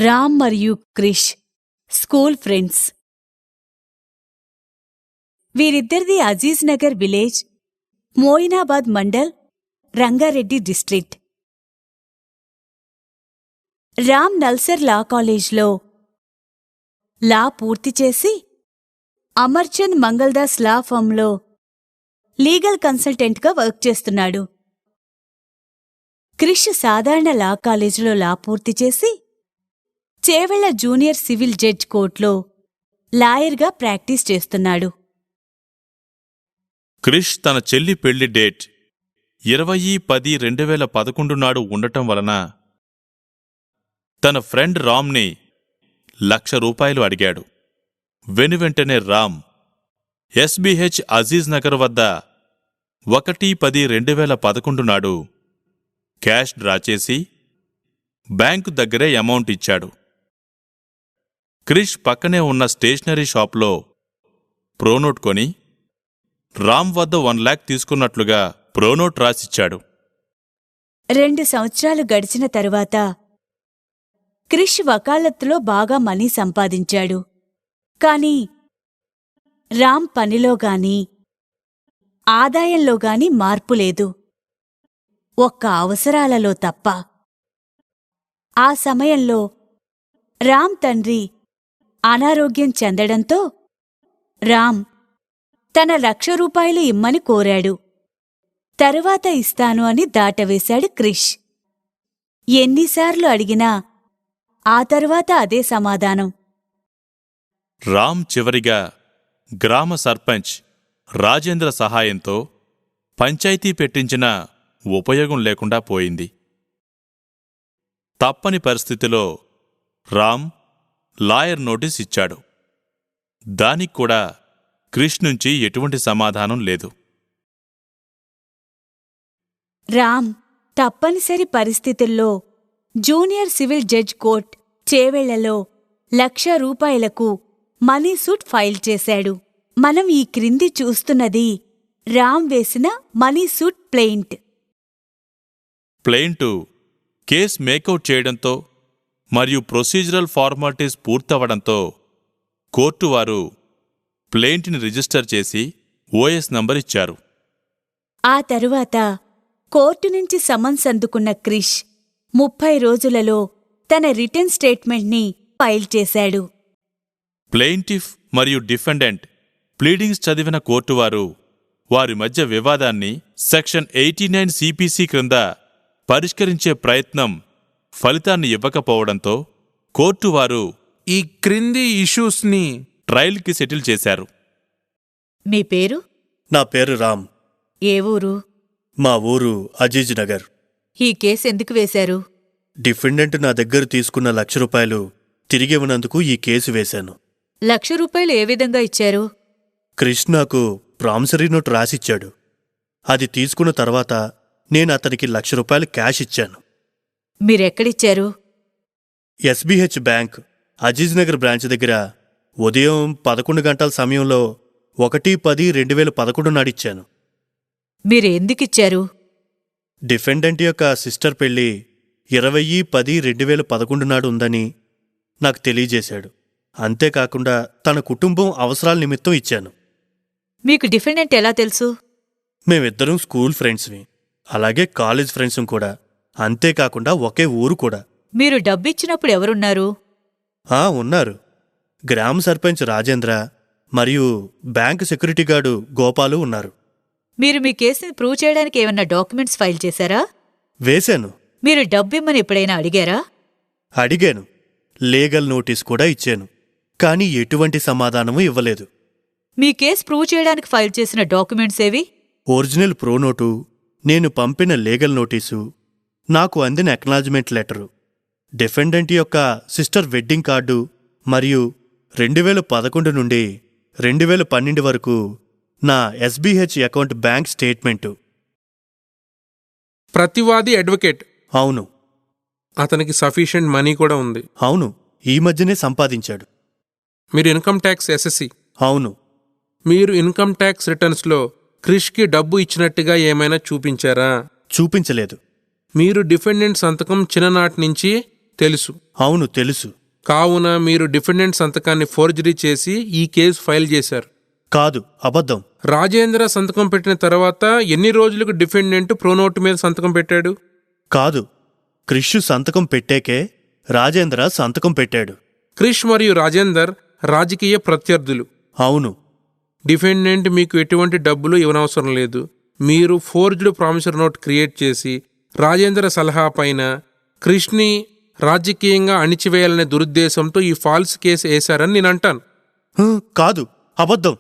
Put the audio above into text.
రామ్ మరియు Krish school friends. వీరిద్దరిది Aziz Nagar village, Moinabad Mandal, Rangareddy district. Ram NALSAR law కాలేజ్లో లా పూర్తి చేసి అమర్చంద్ మంగల్దాస్ లా ఫర్మ్లో లీగల్ కన్సల్టెంట్గా వర్క్ చేస్తున్నాడు. క్రిష్ సాధారణ లా కాలేజీలో లా పూర్తి చేసి చేవెళ్ల జూనియర్ సివిల్ జడ్జ్ కోర్టులో లాయర్గా ప్రాక్టీస్ చేస్తున్నాడు. క్రిష్ తన చెల్లి పెళ్లి డేట్ 20-10-2011 నాడు ఉండటం వలన తన ఫ్రెండ్ రామ్ని ₹1,00,000 అడిగాడు. వెనువెంటనే రామ్ SBH అజీజ్ నగర్ వద్ద 1-10-2011 నాడు క్యాష్ డ్రా చేసి బ్యాంకు దగ్గరే అమౌంట్ ఇచ్చాడు. క్రిష్ పక్కనే ఉన్న స్టేషనరీ షాప్లో ప్రోనోట్ కొని రామ్ వద్ద 1,00,000 తీసుకున్నట్లుగా ప్రోనోట్ రాసిచ్చాడు. 2 సంవత్సరాలు గడిచిన తరువాత క్రిష్ వకాలత్తులో బాగా మనీ సంపాదించాడు. కాని రామ్ పనిలోగాని ఆదాయంలోగాని మార్పులేదు, ఒక్క అవసరాలలో తప్ప. ఆ సమయంలో రామ్ తండ్రి అనారోగ్యం చెందడంతో రామ్ తన ₹1,00,000 ఇమ్మని కోరాడు. తరువాత ఇస్తాను అని దాటవేశాడు క్రిష్. ఎన్నిసార్లు అడిగినా ఆ తరువాత అదే సమాధానం. రామ్ చివరిగా గ్రామ సర్పంచ్ రాజేంద్ర సహాయంతో పంచాయతీ పెట్టించిన ఉపయోగం లేకుండా పోయింది. తప్పని పరిస్థితిలో రామ్ లాయర్ నోటీస్ ఇచ్చాడు. దానిక్కూడా క్రిష్ నుంచి ఎటువంటి సమాధానం లేదు. రామ్ తప్పనిసరి పరిస్థితుల్లో జూనియర్ సివిల్ జడ్జ్ కోర్ట్ చేవెళ్లలో ₹1,00,000 మనీ సూట్ ఫైల్ చేశాడు. మనం ఈ క్రింది చూస్తున్నది రామ్ వేసిన money suit plaint. Plaint case make out చేయడంతో మరియు ప్రొసీజరల్ ఫార్మాలిటీస్ పూర్తవడంతో కోర్టు వారు ప్లెయింట్ని రిజిస్టర్ చేసి OS నంబర్ ఇచ్చారు. ఆ తరువాత కోర్టు నుంచి సమన్స్ అందుకున్న క్రిష్ 30 రోజులలో తన రిటర్న్ స్టేట్మెంట్ని ఫైల్ చేశాడు. ప్లెయింటిఫ్ మరియు డిఫెండెంట్ ప్లీడింగ్స్ చదివిన కోర్టువారు వారి మధ్య వివాదాన్ని సెక్షన్ 89 CPC క్రింద పరిష్కరించే ప్రయత్నం ఫలితాన్ని ఇవ్వకపోవడంతో కోర్టువారు ఈ క్రింది ఇష్యూస్ని ట్రయల్కి సెటిల్ చేశారు. మీ పేరు? నా పేరు రామ్. ఏ ఊరు? మా ఊరు అజీజ్ నగర్. ఈ కేసు ఎందుకు వేశారు? డిఫెండెంట్ నా దగ్గర తీసుకున్న ₹1,00,000 తిరిగివ్వనందుకు ఈ కేసు వేశాను. ₹1,00,000 ఏ విధంగా ఇచ్చారు? క్రిష్ నాకు ప్రామిసరీ నోట్ రాసిచ్చాడు. అది తీసుకున్న తర్వాత నేను అతనికి ₹1,00,000 క్యాష్ ఇచ్చాను. మీరెక్కడిచ్చారు? SBH bank Aziz Nagar branch దగ్గర ఉదయం 11 గంటల సమయంలో 1-10-2011 నాడిచ్చాను. మీరు ఎందుకిచ్చారు? డిఫెండెంట్ యొక్క సిస్టర్ పెళ్లి 20-10-2011 నాడు ఉందని నాకు తెలియజేశాడు. అంతేకాకుండా తన కుటుంబం అవసరాల నిమిత్తం ఇచ్చాను. మీకు డిఫెండెంట్ ఎలా తెలుసు? మేమిద్దరం స్కూల్ ఫ్రెండ్స్వి, అలాగే కాలేజ్ ఫ్రెండ్స్ కూడా. అంతేకాకుండా ఒకే ఊరు కూడా. మీరు డబ్బిచ్చినప్పుడు ఎవరున్నారు? ఉన్నారు. గ్రామ సర్పంచ్ రాజేంద్ర మరియు బ్యాంక్ సెక్యూరిటీ గార్డు గోపాలు ఉన్నారు. మీరు మీ కేసుని ప్రూవ్ చేయడానికి ఏమన్నా డాక్యుమెంట్స్ ఫైల్ చేశారా? వేశాను. మీరు డబ్బిమ్మని ఎప్పుడైనా అడిగారా? అడిగాను. లీగల్ నోటీస్ కూడా ఇచ్చాను. కానీ ఎటువంటి సమాధానమూ ఇవ్వలేదు. మీ కేసు ప్రూవ్ చేయడానికి ఫైల్ చేసిన డాక్యుమెంట్స్ ఏవి? ఒరిజినల్ ప్రోనోటు, నేను పంపిన లీగల్ నోటీసు, నాకు అందిన అక్నాలజ్మెంట్ లెటరు, డిఫెండెంట్ యొక్క సిస్టర్ వెడ్డింగ్ కార్డు మరియు 2011 నుండి 2012 వరకు నా SBH అకౌంట్ బ్యాంక్ స్టేట్మెంటు. ప్రతివాది అడ్వకేట్. అవును. అతనికి సఫిషియెంట్ మనీ కూడా ఉంది. అవును, ఈ మధ్యనే సంపాదించాడు. మీరు ఇన్కమ్ ట్యాక్స్ SSC. అవును. మీరు ఇన్కమ్ ట్యాక్స్ రిటర్న్స్లో క్రిష్కి డబ్బు ఇచ్చినట్టుగా ఏమైనా చూపించారా? చూపించలేదు. మీరు డిఫెండెంట్ సంతకం చిన్ననాటి నుంచి తెలుసు. అవును తెలుసు. కావున మీరు డిఫెండెంట్ సంతకాన్ని ఫోర్జరీ చేసి ఈ కేసు ఫైల్ చేశారు. కాదు, అబద్ధం. రాజేంద్ర సంతకం పెట్టిన తర్వాత ఎన్ని రోజులకు డిఫెండెంట్ ప్రోనోట్ మీద సంతకం పెట్టాడు? కాదు, క్రిష్ సంతకం పెట్టాకే రాజేంద్ర సంతకం పెట్టాడు. క్రిష్ మరియు రాజేందర్ రాజకీయ ప్రత్యర్థులు. అవును. డిఫెండెంట్ మీకు ఎటువంటి డబ్బులు ఇవ్వనవసరం లేదు. మీరు ఫోర్జ్డ్ ప్రామిసరీ నోట్ క్రియేట్ చేసి రాజేంద్ర సలహా పైన క్రిష్ని రాజకీయంగా అణిచివేయాలనే దురుద్దేశంతో ఈ ఫాల్స్ కేసు వేశారని నేను అంటాను. కాదు, అబద్ధం.